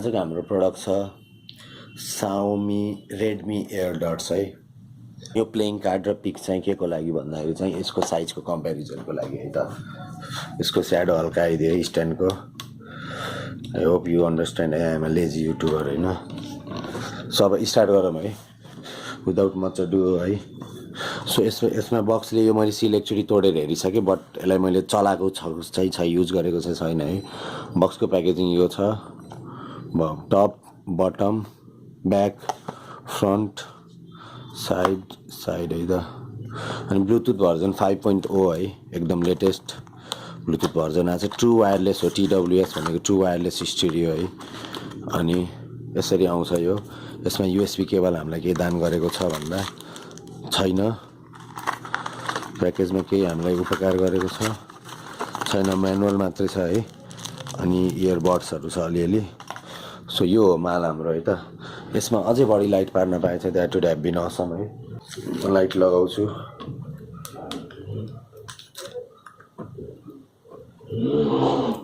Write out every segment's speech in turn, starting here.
आजको हाम्रो प्रडक्ट छ Xiaomi Redmi AirDots है। यो प्लेइङ कार्ड र पिक चाहिँ के को लागि भन्दाखेरि चाहिँ यसको साइजको कम्पेरिजनको लागि है त। यसको स्याडो हल्का आइदियो है स्ट्यान्डको। I hope you understand. I am a lazy youtuber हैन। सो अब स्टार्ट गरौँ है विदाउट मच अडु है। सो यसमा बक्सले यो मैले सिल एक्चुअली तोडेर हेरिसकेँ, बट यसलाई मैले चलाएको छ युज गरेको चाहिँ छैन है। बक्सको प्याकेजिङ यो छ, top bottom back front side है त। अनि ब्लुटुथ भर्जन 5.0 है, एकदम लेटेस्ट ब्लुटुथ भर्जन आएको छ। ट्रु वायरलेस हो, TWS भनेको ट्रु वायरलेस स्टिरियो है। अनि यसरी आउँछ यो। यसमा USB केबल हामीलाई केही दान गरेको छ भन्दा छैन। प्याकेजमा केही हामीलाई उपकार गरेको छैन, म्यानुअल मात्रै छ है। अनि इयरबड्सहरू छ अलिअलि। सो यो हो माल हाम्रो है त। यसमा अझै बढी लाइट पार्न पाए चाहिँ that would have been awesome है। म लाइट लगाउँछु।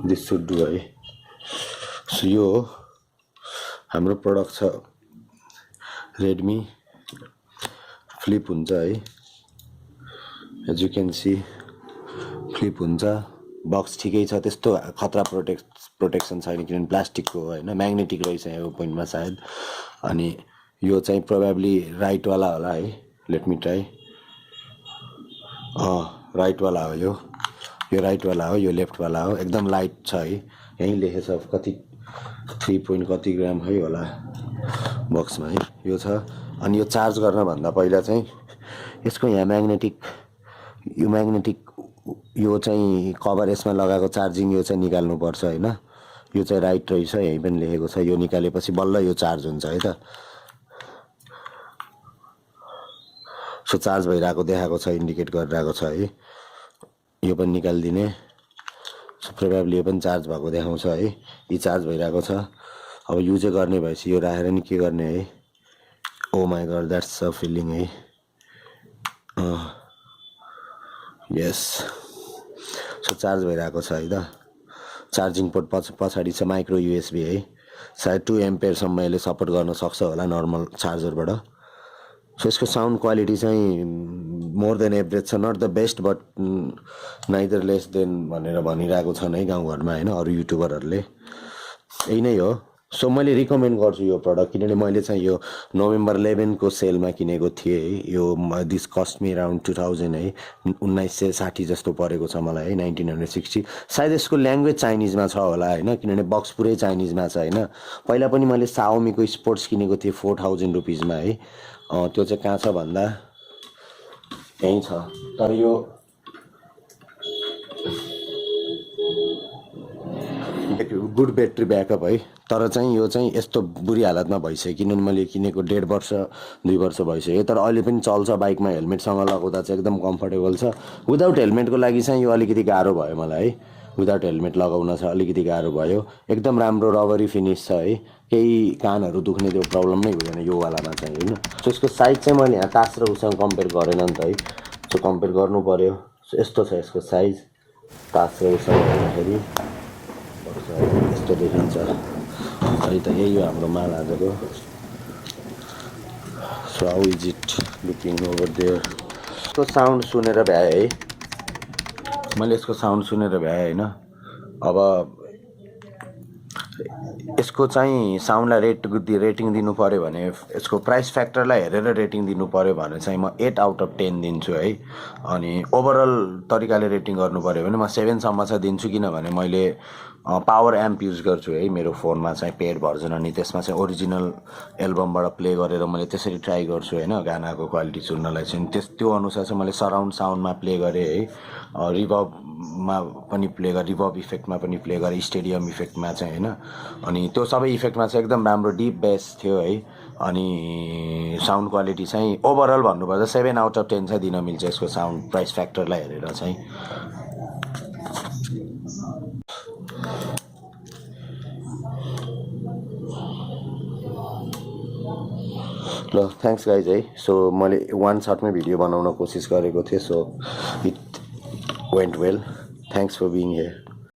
दिस सुड डु है। सो यो हो हाम्रो प्रडक्ट छ रेडमी। फ्लिप हुन्छ है, as you can see flip हुन्छ। बक्स ठिकै छ, त्यस्तो खतरा प्रोटेक्सन छैन किनभने प्लास्टिकको हो होइन, म्याग्नेटिक रहेछ यो पोइन्टमा सायद। अनि यो चाहिँ प्रोबेबली राइटवाला होला है। Let me try. राइटवाला हो यो राइटवाला हो, यो लेफ्टवाला हो। एकदम लाइट छ है, यहीँ लेखेछ कति 3 पोइन्ट कति ग्राम है होला बक्समा है। यो छ। अनि यो चार्ज गर्नभन्दा पहिला चाहिँ यसको यहाँ म्याग्नेटिक यो चाहिँ कभर यसमा लगाएको चार्जिङ यो चाहिँ निकाल्नुपर्छ होइन। यो चाहिँ राइट रहेछ, यहीँ पनि लेखेको छ। यो निकालेपछि बल्ल यो चार्ज हुन्छ है त। सो चार्ज भइरहेको देखाएको छ, इन्डिकेट गरिरहेको छ है। यो पनि निकालिदिने। सो प्रोबेबली यो पनि चार्ज भएको देखाउँछ है। यी चार्ज भइरहेको छ। अब युजै गर्ने भएपछि यो राखेर नि के गर्ने है। Oh my god, that's a feeling है। यस। सो चार्ज भइरहेको छ है त। चार्जिङ पोर्ट पछाडि छ माइक्रो USB है। सायद 2 एम्पियरसम्म यसले सपोर्ट गर्न सक्छ होला नर्मल चार्जरबाट। सो यसको साउन्ड क्वालिटी चाहिँ मोर देन एभरेज छ, not the best but neither less than भनेर भनिरहेको छन् है गाउँघरमा होइन अरू युट्युबरहरूले। यही नै हो। सो मैले रिकमेन्ड गर्छु यो प्रडक्ट किनभने मैले चाहिँ यो नोभेम्बर 11 को सेलमा किनेको थिएँ है। यो दिस कस्ट मी अराउन्ड 2000 है, 1960 जस्तो परेको छ मलाई है, 1960। सायद यसको ल्याङ्ग्वेज चाइनिजमा छ होला होइन, किनभने बक्स पुरै चाइनिजमा छ होइन। पहिला पनि मैले Xiaomi को स्पोर्ट्स किनेको थिएँ 4000 रुपिजमा है। त्यो चाहिँ कहाँ छ भन्दा यहीँ छ। तर यो गुड ब्याट्री ब्याकअप है। तर चाहिँ यो चाहिँ यस्तो बुरी हालतमा भइसक्यो किनभने मैले किनेको 1.5 वर्ष 2 वर्ष भइसक्यो। तर अहिले पनि चल्छ बाइकमा, हेलमेटसँग लगाउँदा चाहिँ एकदम कम्फर्टेबल छ। विदाउट हेलमेटको लागि चाहिँ यो अलिकति गाह्रो भयो मलाई है। विदाउट हेलमेट लगाउन चाहिँ अलिकति गाह्रो भयो। एकदम राम्रो रबरी फिनिस छ है, केही कानहरू दुख्ने त्यो प्रब्लम नै हुँदैन यो वालामा चाहिँ होइन। सो यसको साइज चाहिँ मैले यहाँ तास र उसँग कम्पेयर गरेन नि त है। सो कम्पेयर गर्नु पऱ्यो। सो यस्तो छ यसको साइज तास र उसँग हेर्दाखेरि यस्तो देखिन्छ है त। यही हो हाम्रो माल आजको। So how is it looking over there. यसको साउन्ड सुनेर भ्याएँ है, मैले यसको साउन्ड सुनेर भ्याएँ होइन। अब यसको चाहिँ साउन्डलाई रेटिङ दिनु पऱ्यो भने यसको प्राइस फ्याक्टरलाई हेरेर रेटिङ दिनु पऱ्यो भने चाहिँ म 8 आउट अफ 10 दिन्छु है। अनि ओभरअल तरिकाले रेटिङ गर्नु पऱ्यो भने म 7 सम्म चाहिँ दिन्छु, किनभने मैले पावर एम्प युज गर्छु है मेरो फोनमा चाहिँ पेड भर्जन। अनि त्यसमा चाहिँ ओरिजिनल एल्बमबाट प्ले गरेर मैले त्यसरी ट्राई गर्छु होइन गानाको क्वालिटी सुन्नलाई चाहिँ। त्यो अनुसार चाहिँ मैले सराउन्ड साउन्डमा प्ले गरेँ है, रिभर्बमा पनि प्ले गरेँ, रिभर्ब इफेक्टमा पनि प्ले गरेँ, स्टेडियम इफेक्टमा चाहिँ होइन। अनि त्यो सबै इफेक्टमा चाहिँ एकदम राम्रो डिप बेस थियो है। अनि साउन्ड क्वालिटी चाहिँ ओभरअल भन्नुपर्दा 7 आउट अफ 10 चाहिँ दिन मिल्छ यसको साउन्ड प्राइस फ्याक्टरलाई हेरेर चाहिँ। ल थ्याङ्क्स गाइज है। सो मैले 1 शटमै भिडियो बनाउन कोसिस गरेको थिएँ। So it went well. Thanks for being here.